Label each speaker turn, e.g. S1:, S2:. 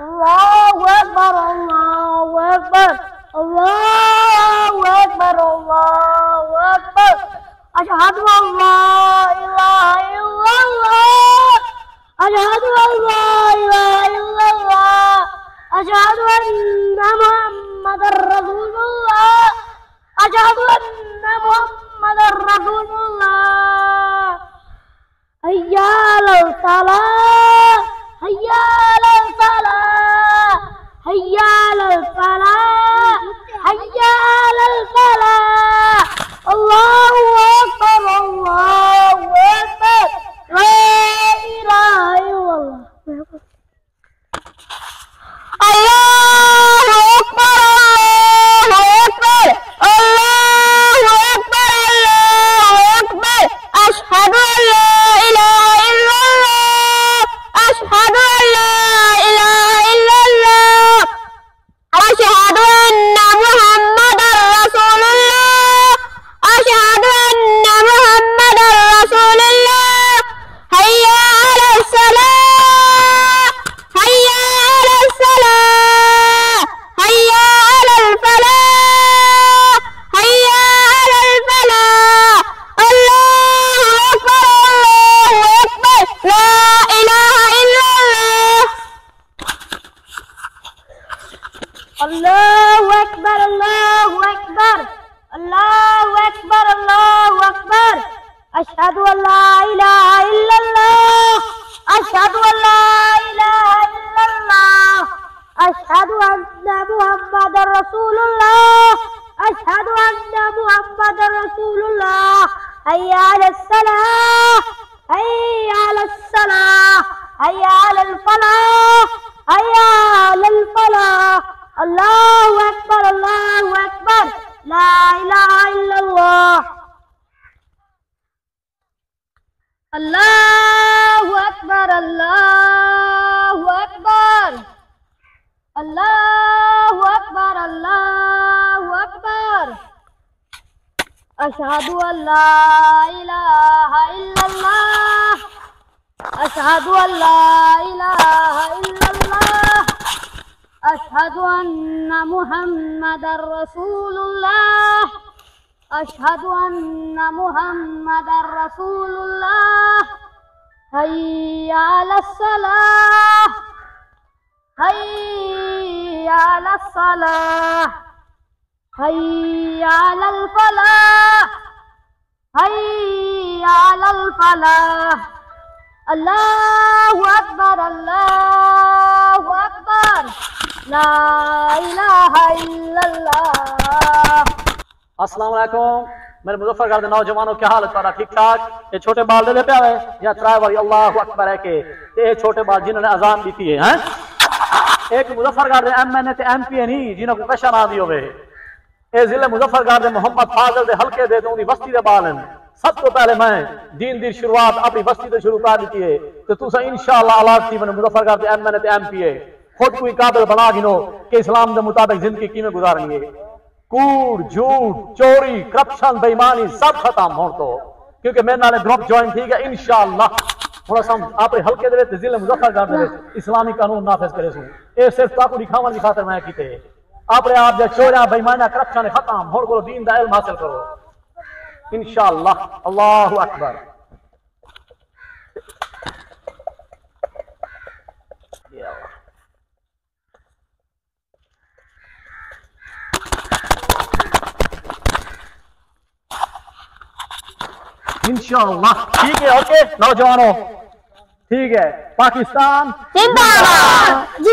S1: Allahu Akbar, Allahu Akbar, Allahu Akbar, Allahu Akbar. Ashhadu an la ilaha illallah. Ashhadu an la ilaha illallah. Ashhadu anna Muhammadar Rasulullah. Ashhadu anna Muhammadar Rasulullah. Hayya 'alal salah. Hayya 'alal salah. Hayya 'alal falah. Hayya 'alal falah. Allahu Akbar, Allahu Akbar. La ilaha illallah. Allahu Akbar, Allahu Akbar. Allahu Akbar, Allahu Akbar. Ashhadu an la ilaha illallah. Ashhadu an la ilaha illallah. Ashhadu anna Muhammadar Rasulullah. Ashhadu anna Muhammadar Rasulullah. Hayya 'alas salah. Hayya 'alas salah. Hayya 'alal falah. Hayya 'alal falah. Allahu Akbar, Allahu Akbar. La ilaha illallah. Allahu Akbar, Allahu Akbar. Allahu Akbar, Allahu Akbar. Ashhadu an la ilaha illallah. Ashhadu an la ilaha illallah. Ashhadu anna Muhammadar Rasulullah. Ashhadu anna Muhammadar Rasulullah. Hayya 'alas salah. Hayya 'alas salah. Hayya 'alal falah. Hayya 'alal falah. Allahu Akbar, Allahu Akbar. La ilaha illallah. Allahu Akbar, Allahu Akbar. Allahu Akbar, Allahu Akbar. Ashhadu an la ilaha illallah. Ashhadu an la ilaha illallah. Ashhadu anna Muhammadar Rasulullah. Ashhadu anna Muhammadar Rasulullah. Hayya 'alas salah. Hayya 'alas salah. Hayya 'alal falah. Hayya 'alal falah. Allahu Akbar, Allahu Akbar. La ilaha illallah.
S2: अस्सलाम वालेकुम मेरे मुजफ्फरगढ़ के नौजवानों क्या हाल है ठीक ठाक। ये छोटे बाल दे पे आवे या त्राय वाली अल्लाह अकबर है के ये छोटे बाल जिन्होंने अजान दी थी हैं एक मुजफ्फरगढ़ के एमएनए ते एमपी नहीं जिन्हों को कशा ना दी होवे ए जिले मुजफ्फरगढ़ के मोहम्मद फाजल दे हल्के दे तो बस्ती दे बाल हैं। सब तो पहले मैं दीन दी शुरुआत अपनी बस्ती से शुरू कर दी है तो तुसा इंशाअल्लाह औलाद थी मैंने मुजफ्फरगढ़ के एमएनए ते एमपी खुद कोई काबिल बना गिनो कि इस्लाम के मुताबिक जिंदगी किमें गुजारनी है। कूड़ झूठ चोरी करप्शन बेईमानी सब खत्म हो तो क्योंकि मेरे नाल ग्रुप ज्वाइन ठीक है इंशाअल्लाह थोड़ा सा आप हल्के दे जिले मुजफ्फरगढ़ दे इस्लामी कानून नाफिज करे सू ये सिर्फ ताकू दिखावन की खातिर मैं कीते अपने आप दे चोरियां बेईमानी करप्शन खत्म हो को दीन दा इल्म हासिल करो इंशाअल्लाह। अल्लाहु अकबर। इंशाअल्लाह ठीक है। ओके नौजवानों ठीक है। पाकिस्तान जिंदाबाद।